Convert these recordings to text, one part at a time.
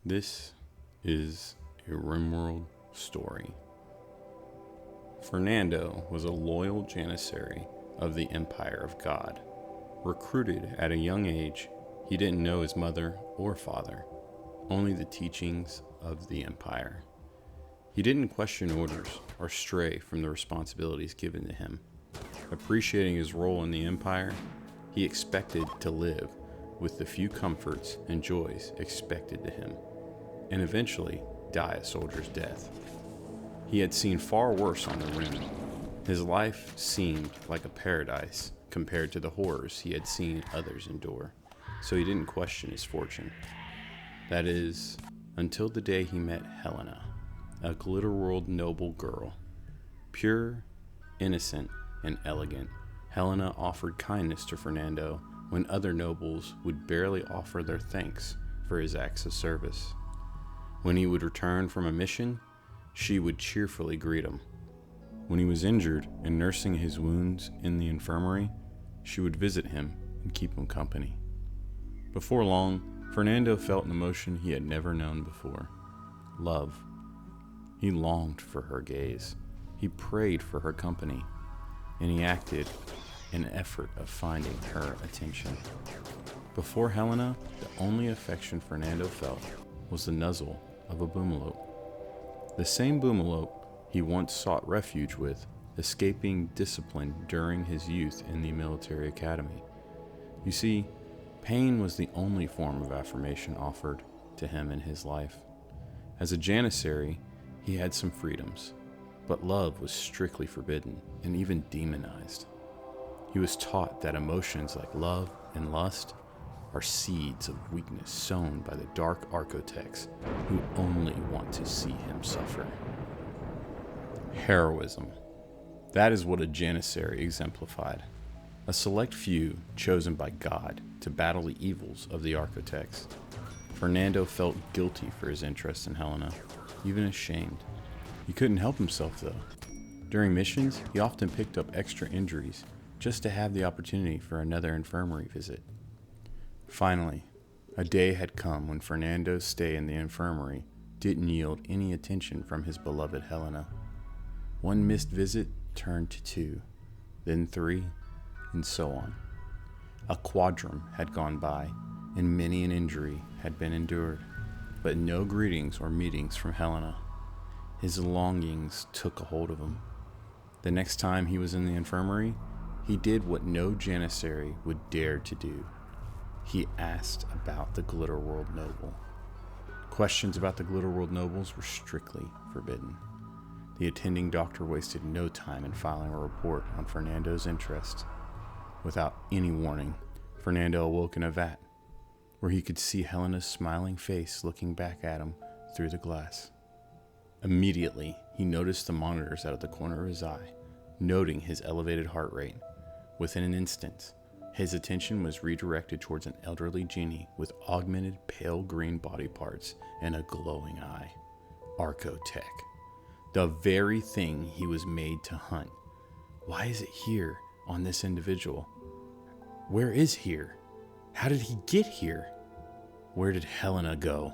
This is a Rimworld story. Fernando was a loyal janissary of the Empire of God. Recruited at a young age, he didn't know his mother or father, only the teachings of the Empire. He didn't question orders or stray from the responsibilities given to him. Appreciating his role in the Empire, he expected to live with the few comforts and joys expected to him, and eventually die a soldier's death. He had seen far worse on the Rim. His life seemed like a paradise compared to the horrors he had seen others endure, so he didn't question his fortune. That is, until the day he met Helena, a Glitterworld noble girl. Pure, innocent, and elegant, Helena offered kindness to Fernando when other nobles would barely offer their thanks for his acts of service. When he would return from a mission, she would cheerfully greet him. When he was injured and nursing his wounds in the infirmary, she would visit him and keep him company. Before long, Fernando felt an emotion he had never known before: love. He longed for her gaze, he prayed for her company, and he acted in an effort of finding her attention. Before Helena, the only affection Fernando felt was the nuzzle of a boomalope. The same boomalope he once sought refuge with, escaping discipline during his youth in the military academy. You see, pain was the only form of affirmation offered to him in his life. As a janissary, he had some freedoms, but love was strictly forbidden and even demonized. He was taught that emotions like love and lust are seeds of weakness sown by the dark architects who only want to see him suffer. Heroism. That is what a janissary exemplified. A select few chosen by God to battle the evils of the architects. Fernando felt guilty for his interest in Helena, even ashamed. He couldn't help himself though. During missions, he often picked up extra injuries just to have the opportunity for another infirmary visit. Finally, a day had come when Fernando's stay in the infirmary didn't yield any attention from his beloved Helena. One missed visit turned to 2, then 3, and so on. A quadrum had gone by, and many an injury had been endured, but no greetings or meetings from Helena. His longings took a hold of him. The next time he was in the infirmary, he did what no janissary would dare to do. He asked about the Glitterworld noble. Questions about the Glitterworld nobles were strictly forbidden. The attending doctor wasted no time in filing a report on Fernando's interest. Without any warning, Fernando awoke in a vat, where he could see Helena's smiling face looking back at him through the glass. Immediately, he noticed the monitors out of the corner of his eye, noting his elevated heart rate. Within an instant, his attention was redirected towards an elderly genie with augmented pale green body parts and a glowing eye. Archotech. The very thing he was made to hunt. Why is it here on this individual? Where is here? How did he get here? Where did Helena go?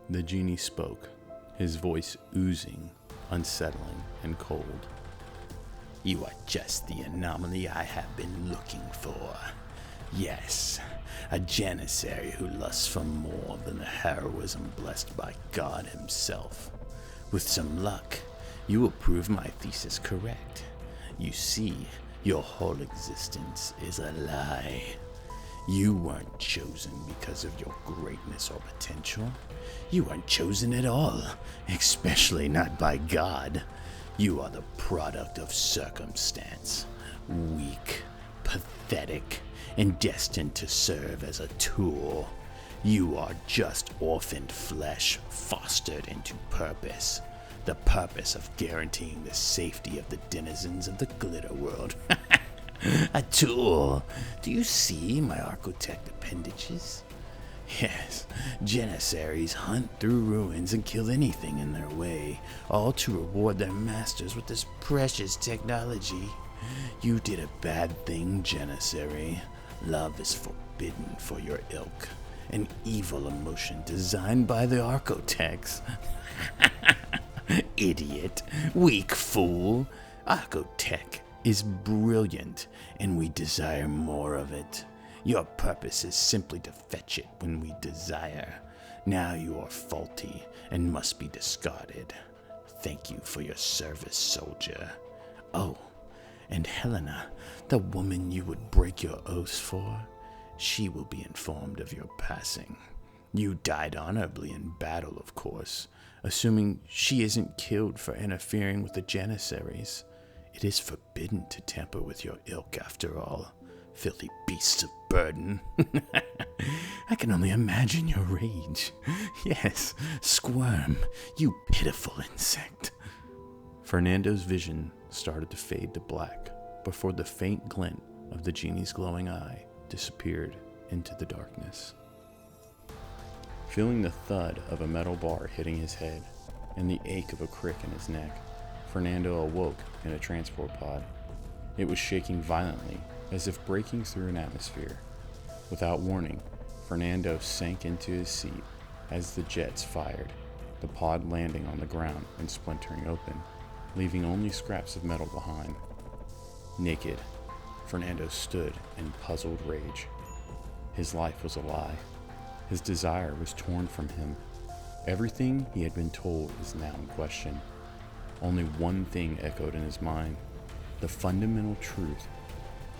The genie spoke, his voice oozing, unsettling, and cold. You are just the anomaly I have been looking for. Yes, a janissary who lusts for more than the heroism blessed by God himself. With some luck, you will prove my thesis correct. You see, your whole existence is a lie. You weren't chosen because of your greatness or potential. You weren't chosen at all, especially not by God. You are the product of circumstance, weak, pathetic, and destined to serve as a tool. You are just orphaned flesh fostered into purpose. The purpose of guaranteeing the safety of the denizens of the Glitterworld. A tool. Do you see my architect appendages? Yes, janissaries hunt through ruins and kill anything in their way, all to reward their masters with this precious technology. You did a bad thing, janissary. Love is forbidden for your ilk. an evil emotion designed by the architects. Idiot, weak fool. Architect is brilliant, and we desire more of it. Your purpose is simply to fetch it when we desire. Now you are faulty and must be discarded. Thank you for your service, soldier. Oh, and Helena, the woman you would break your oaths for, she will be informed of your passing. You died honorably in battle, of course, assuming she isn't killed for interfering with the Janissaries. It is forbidden to tamper with your ilk, after all. Filthy beasts of burden. I can only imagine your rage. Yes, squirm, you pitiful insect. Fernando's vision started to fade to black before the faint glint of the genie's glowing eye disappeared into the darkness. Feeling the thud of a metal bar hitting his head and the ache of a crick in his neck, Fernando awoke in a transport pod. It was shaking violently, as if breaking through an atmosphere. Without warning, Fernando sank into his seat as the jets fired, the pod landing on the ground and splintering open, leaving only scraps of metal behind. Naked, Fernando stood in puzzled rage. His life was a lie. His desire was torn from him. Everything he had been told is now in question. Only one thing echoed in his mind, the fundamental truth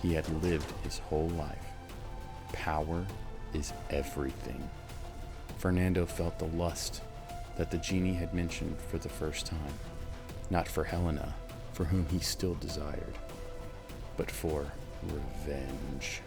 he had lived his whole life. Power is everything. Fernando felt the lust that the genie had mentioned for the first time, not for Helena, for whom he still desired, but for revenge.